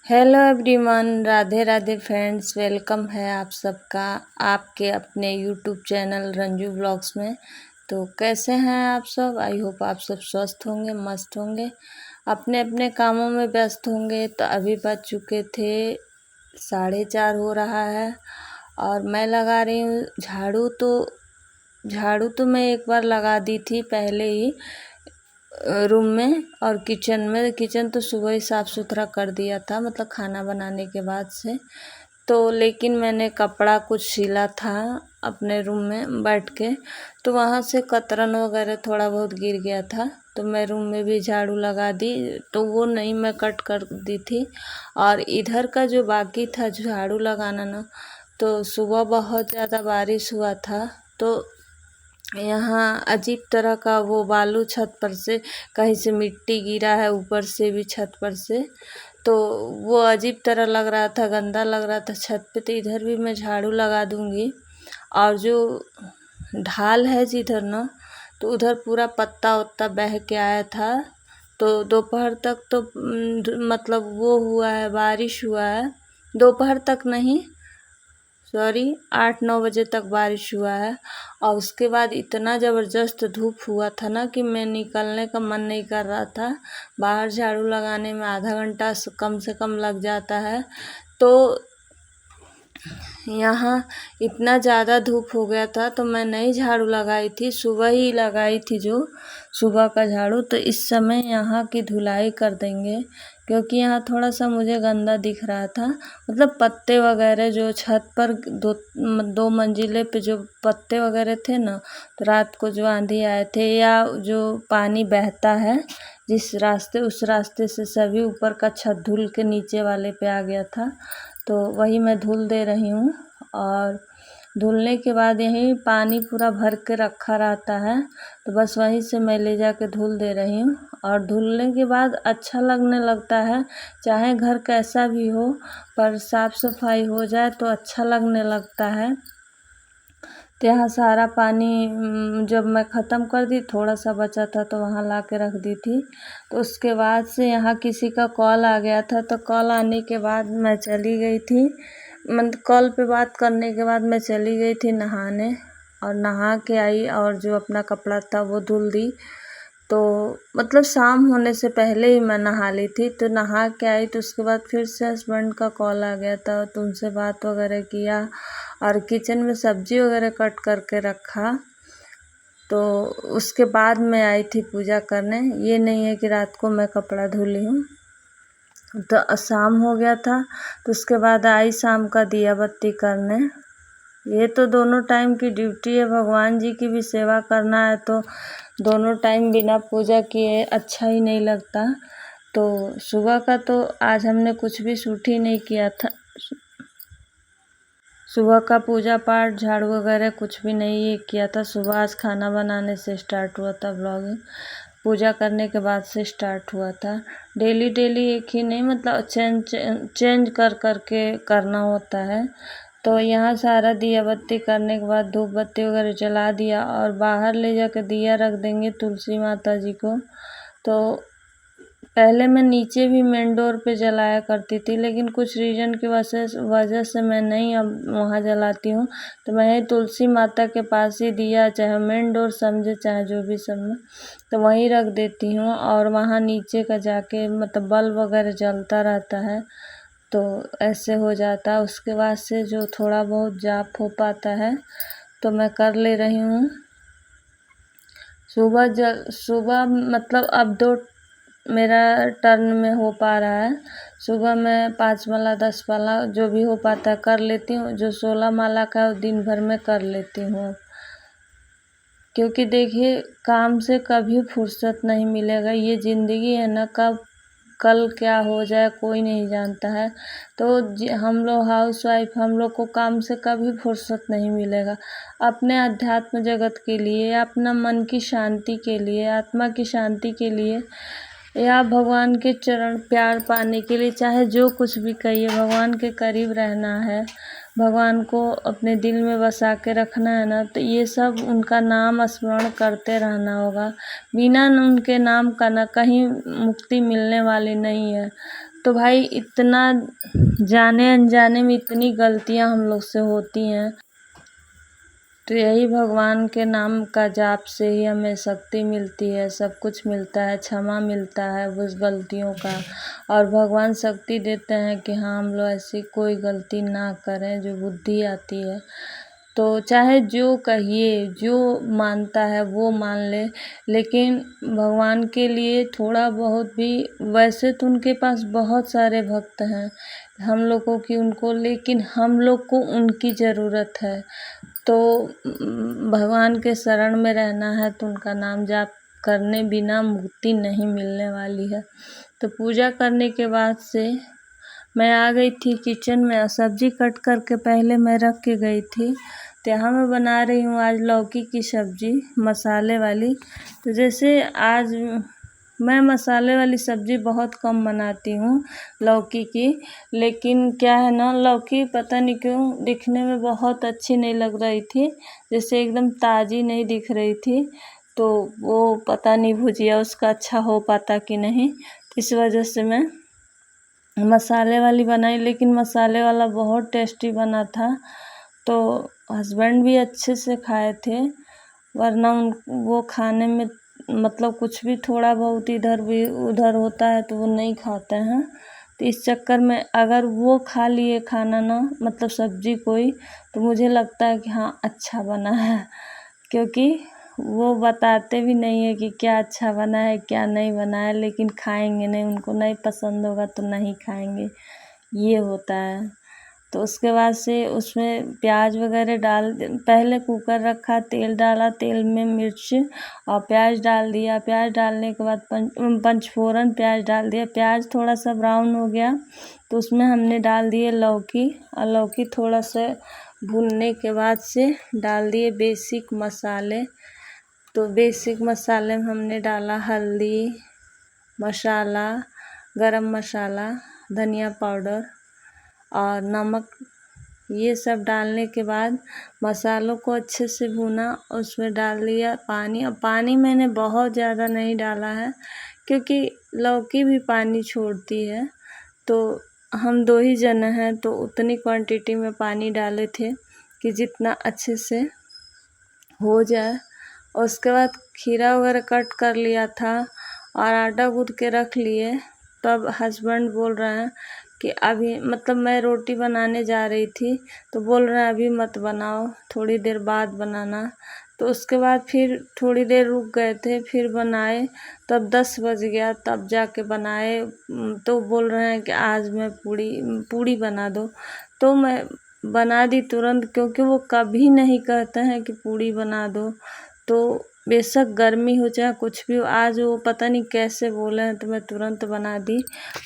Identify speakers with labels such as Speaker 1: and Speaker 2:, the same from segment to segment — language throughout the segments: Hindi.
Speaker 1: Hello everyone, Radhe Radhe friends. Welcome है आप सबका आपके अपने यूट्यूब चैनल रंजू ब्लॉग्स में। तो कैसे हैं आप सब? आई होप आप सब स्वस्थ होंगे, मस्त होंगे, अपने अपने कामों में व्यस्त होंगे। तो अभी बज चुके थे 4:30 हो रहा है और मैं लगा रही हूँ झाड़ू। तो झाड़ू तो मैं एक बार लगा दी थी पहले ही रूम में और किचन तो सुबह ही साफ़ सुथरा कर दिया था, मतलब खाना बनाने के बाद से। तो लेकिन मैंने कपड़ा कुछ सिला था अपने रूम में बैठ के, तो वहाँ से कतरन वगैरह थोड़ा बहुत गिर गया था। तो मैं रूम में भी झाड़ू लगा दी, तो वो नहीं मैं कट कर दी थी। और इधर का जो बाकी था झाड़ू लगाना ना, तो सुबह बहुत ज़्यादा बारिश हुआ था, तो यहाँ अजीब तरह का वो बालू छत पर से कहीं से मिट्टी गिरा है, ऊपर से भी छत पर से, तो वो अजीब तरह लग रहा था, गंदा लग रहा था छत पे। तो इधर भी मैं झाड़ू लगा दूंगी। और जो ढाल है जिधर ना, तो उधर पूरा पत्ता वत्ता बह के आया था। तो दोपहर तक तो मतलब वो हुआ है, बारिश हुआ है। दोपहर तक नहीं, सॉरी, 8-9 बजे तक बारिश हुआ है। और उसके बाद इतना ज़बरदस्त धूप हुआ था ना कि मैं निकलने का मन नहीं कर रहा था। बाहर झाड़ू लगाने में आधा घंटा से कम लग जाता है। तो यहाँ इतना ज़्यादा धूप हो गया था, तो मैं नहीं झाड़ू लगाई थी, सुबह ही लगाई थी जो सुबह का झाड़ू। तो इस समय यहाँ की धुलाई कर देंगे, क्योंकि यहाँ थोड़ा सा मुझे गंदा दिख रहा था। मतलब पत्ते वगैरह जो छत पर दो मंजिले पे जो पत्ते वगैरह थे ना, तो रात को जो आंधी आए थे या जो पानी बहता है जिस रास्ते, उस रास्ते से सभी ऊपर का छत धुल के नीचे वाले पे आ गया था। तो वही मैं धुल दे रही हूँ। और धुलने के बाद यहीं पानी पूरा भर के रखा रहता है, तो बस वहीं से मैं ले जाके धुल दे रही हूँ। और धुलने के बाद अच्छा लगने लगता है, चाहे घर कैसा भी हो, पर साफ़ सफाई हो जाए तो अच्छा लगने लगता है। तो यहाँ सारा पानी जब मैं ख़त्म कर दी, थोड़ा सा बचा था तो वहाँ ला के रख दी थी। तो उसके बाद से यहाँ किसी का कॉल आ गया था, तो कॉल आने के बाद मैं चली गई थी, मतलब कॉल पे बात करने के बाद मैं चली गई थी नहाने। और नहा के आई और जो अपना कपड़ा था वो धुल दी। तो मतलब शाम होने से पहले ही मैं नहा ली थी। तो नहा के आई तो उसके बाद फिर से हस्बैंड का कॉल आ गया था, तो उनसे बात वगैरह किया और किचन में सब्जी वगैरह कट करके रखा। तो उसके बाद मैं आई थी पूजा करने। ये नहीं है कि रात को मैं कपड़ा धुली हूँ। तो शाम हो गया था, तो उसके बाद आई शाम का दिया बत्ती करने। ये तो दोनों टाइम की ड्यूटी है, भगवान जी की भी सेवा करना है, तो दोनों टाइम बिना पूजा किए अच्छा ही नहीं लगता। तो सुबह का तो आज हमने कुछ भी शूट ही नहीं किया था। सुबह का पूजा पाठ झाड़ू वगैरह कुछ भी नहीं ये किया था। सुबह आज खाना बनाने से स्टार्ट हुआ था ब्लॉगिंग, पूजा करने के बाद से स्टार्ट हुआ था। डेली डेली एक ही नहीं, मतलब चेंज कर कर के करना होता है। तो यहाँ सारा दिया बत्ती करने के बाद धूप बत्ती वगैरह जला दिया और बाहर ले जाकर दिया रख देंगे तुलसी माता जी को। तो पहले मैं नीचे भी मेन डोर पे जलाया करती थी, लेकिन कुछ रीज़न की वजह से मैं नहीं अब वहाँ जलाती हूँ। तो मैं तुलसी माता के पास ही दिया, चाहे मेन डोर समझे चाहे जो भी समझे, तो वहीं रख देती हूँ। और वहाँ नीचे का जाके मतलब बल्ब वगैरह जलता रहता है, तो ऐसे हो जाता है। उसके बाद से जो थोड़ा बहुत जाप हो पाता है तो मैं कर ले रही हूँ। सुबह मतलब अब मेरा टर्न में हो पा रहा है। सुबह मैं 5 माला 10 माला जो भी हो पाता है कर लेती हूँ। जो 16 माला का है दिन भर में कर लेती हूँ, क्योंकि देखिए काम से कभी फुर्सत नहीं मिलेगा। ये ज़िंदगी है ना, कब कल क्या हो जाए कोई नहीं जानता है। तो हम लोग हाउस वाइफ, हम लोग को काम से कभी फुर्सत नहीं मिलेगा। अपने अध्यात्म जगत के लिए, अपना मन की शांति के लिए, आत्मा की शांति के लिए, या भगवान के चरण प्यार पाने के लिए, चाहे जो कुछ भी कहिए, भगवान के करीब रहना है, भगवान को अपने दिल में बसा के रखना है ना, तो ये सब उनका नाम स्मरण करते रहना होगा। बिना उनके नाम का ना कहीं मुक्ति मिलने वाली नहीं है। तो भाई इतना जाने अनजाने में इतनी गलतियां हम लोग से होती हैं, तो यही भगवान के नाम का जाप से ही हमें शक्ति मिलती है, सब कुछ मिलता है, क्षमा मिलता है उस गलतियों का। और भगवान शक्ति देते हैं कि हाँ हम लोग ऐसी कोई गलती ना करें, जो बुद्धि आती है। तो चाहे जो कहिए, जो मानता है वो मान ले, लेकिन भगवान के लिए थोड़ा बहुत भी, वैसे तो उनके पास बहुत सारे भक्त हैं हम लोगों की उनको, लेकिन हम लोग को उनकी ज़रूरत है। तो भगवान के शरण में रहना है, तो उनका नाम जाप करने बिना मुक्ति नहीं मिलने वाली है। तो पूजा करने के बाद से मैं आ गई थी किचन में, सब्जी कट करके पहले मैं रख के गई थी। तो यहाँ मैं बना रही हूँ आज लौकी की सब्जी मसाले वाली। तो जैसे आज मैं मसाले वाली सब्जी बहुत कम बनाती हूँ लौकी की, लेकिन क्या है ना, लौकी पता नहीं क्यों दिखने में बहुत अच्छी नहीं लग रही थी, जैसे एकदम ताज़ी नहीं दिख रही थी। तो वो पता नहीं भुजिया उसका अच्छा हो पाता कि नहीं, इस वजह से मैं मसाले वाली बनाई, लेकिन मसाले वाला बहुत टेस्टी बना था। तो हस्बैंड भी अच्छे से खाए थे, वरना वो खाने में मतलब कुछ भी थोड़ा बहुत इधर भी उधर होता है तो वो नहीं खाते हैं। तो इस चक्कर में अगर वो खा लिए खाना ना, मतलब सब्जी कोई, तो मुझे लगता है कि हाँ अच्छा बना है, क्योंकि वो बताते भी नहीं है कि क्या अच्छा बना है क्या नहीं बना है, लेकिन खाएंगे नहीं, उनको नहीं पसंद होगा तो नहीं खाएंगे, ये होता है। तो उसके बाद से उसमें प्याज वगैरह डाल, पहले कुकर रखा, तेल डाला, तेल में मिर्च और प्याज डाल दिया। प्याज डालने के बाद पंचफोरन प्याज डाल दिया। प्याज थोड़ा सा ब्राउन हो गया तो उसमें हमने डाल दिए लौकी, और लौकी थोड़ा सा भूनने के बाद से डाल दिए बेसिक मसाले। तो बेसिक मसाले में हमने डाला हल्दी मसाला, गरम मसाला, धनिया पाउडर और नमक। ये सब डालने के बाद मसालों को अच्छे से भूना, उसमें डाल दिया पानी। और पानी मैंने बहुत ज़्यादा नहीं डाला है, क्योंकि लौकी भी पानी छोड़ती है। तो हम 2 ही जने हैं, तो उतनी क्वांटिटी में पानी डाले थे कि जितना अच्छे से हो जाए। और उसके बाद खीरा वगैरह कट कर लिया था और आटा गूँथ के रख लिए। तब हस्बैंड बोल रहे हैं कि अभी, मतलब मैं रोटी बनाने जा रही थी, तो बोल रहे हैं अभी मत बनाओ, थोड़ी देर बाद बनाना। तो उसके बाद फिर थोड़ी देर रुक गए थे, फिर बनाए, तब 10 बज गया, तब जाके बनाए। तो बोल रहे हैं कि आज मैं पूड़ी बना दो। तो मैं बना दी तुरंत, क्योंकि वो कभी नहीं कहते हैं कि पूड़ी बना दो। तो बेशक गर्मी हो चाहे कुछ भी हो, आज वो पता नहीं कैसे बोले हैं, तो मैं तुरंत बना दी,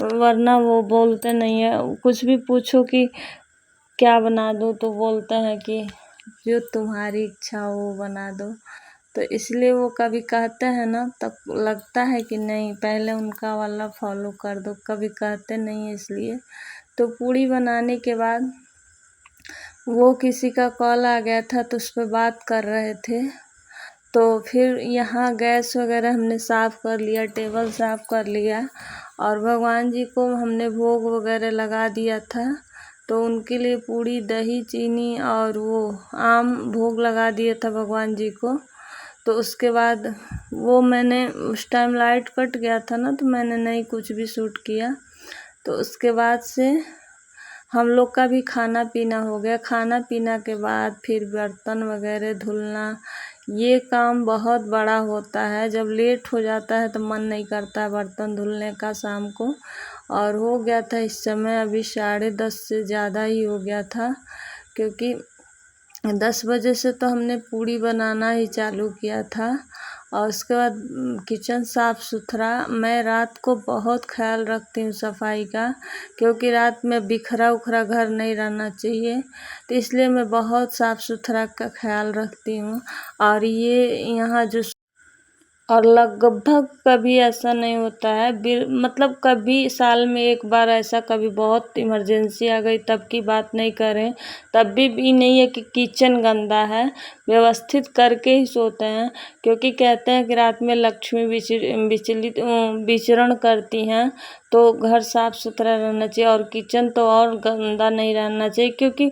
Speaker 1: वरना वो बोलते नहीं है। कुछ भी पूछो कि क्या बना दो, तो बोलते हैं कि जो तुम्हारी इच्छा हो वो बना दो। तो इसलिए वो कभी कहते हैं ना, तब लगता है कि नहीं पहले उनका वाला फॉलो कर दो, कभी कहते नहीं है इसलिए। तो पूड़ी बनाने के बाद वो किसी का कॉल आ गया था, तो उस पर बात कर रहे थे। तो फिर यहाँ गैस वगैरह हमने साफ़ कर लिया, टेबल साफ़ कर लिया, और भगवान जी को हमने भोग वगैरह लगा दिया था। तो उनके लिए पूड़ी दही चीनी और वो आम भोग लगा दिया था भगवान जी को। तो उसके बाद वो मैंने उस टाइम लाइट कट गया था ना, तो मैंने नहीं कुछ भी शूट किया। तो उसके बाद से हम लोग का भी खाना पीना हो गया। खाना पीना के बाद फिर बर्तन वगैरह धुलना, ये काम बहुत बड़ा होता है। जब लेट हो जाता है तो मन नहीं करता है बर्तन धुलने का शाम को। और हो गया था इस समय अभी 10:30 से ज़्यादा ही हो गया था, क्योंकि 10 बजे से तो हमने पूड़ी बनाना ही चालू किया था। और उसके बाद किचन साफ़ सुथरा। मैं रात को बहुत ख्याल रखती हूँ सफाई का, क्योंकि रात में बिखरा उखरा घर नहीं रहना चाहिए, तो इसलिए मैं बहुत साफ़ सुथरा का ख्याल रखती हूँ। और ये यहाँ जो और लगभग कभी ऐसा नहीं होता है, मतलब कभी साल में एक बार ऐसा, कभी बहुत इमरजेंसी आ गई तब की बात नहीं करें, तब भी नहीं है कि किचन गंदा है, व्यवस्थित करके ही सोते हैं। क्योंकि कहते हैं कि रात में लक्ष्मी विचरण करती हैं, तो घर साफ़ सुथरा रहना चाहिए और किचन तो और गंदा नहीं रहना चाहिए, क्योंकि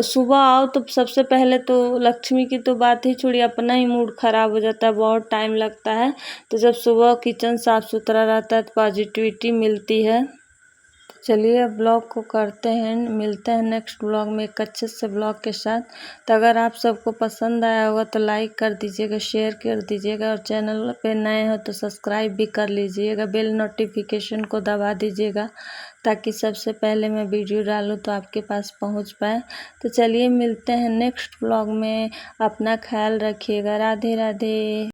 Speaker 1: सुबह आओ तो सबसे पहले तो लक्ष्मी की तो बात ही छोड़िए, अपना ही मूड ख़राब हो जाता है, बहुत टाइम लगता है। तो जब सुबह किचन साफ़ सुथरा रहता है तो पॉजिटिविटी मिलती है। चलिए अब ब्लॉग को करते हैं, मिलते हैं नेक्स्ट ब्लॉग में एक अच्छे से ब्लॉग के साथ। तो अगर आप सबको पसंद आया होगा तो लाइक कर दीजिएगा, शेयर कर दीजिएगा और चैनल पे नए हो तो सब्सक्राइब भी कर लीजिएगा, बेल नोटिफिकेशन को दबा दीजिएगा ताकि सबसे पहले मैं वीडियो डालूँ तो आपके पास पहुंच पाए। तो चलिए मिलते हैं नेक्स्ट ब्लॉग में, अपना ख्याल रखिएगा। राधे राधे।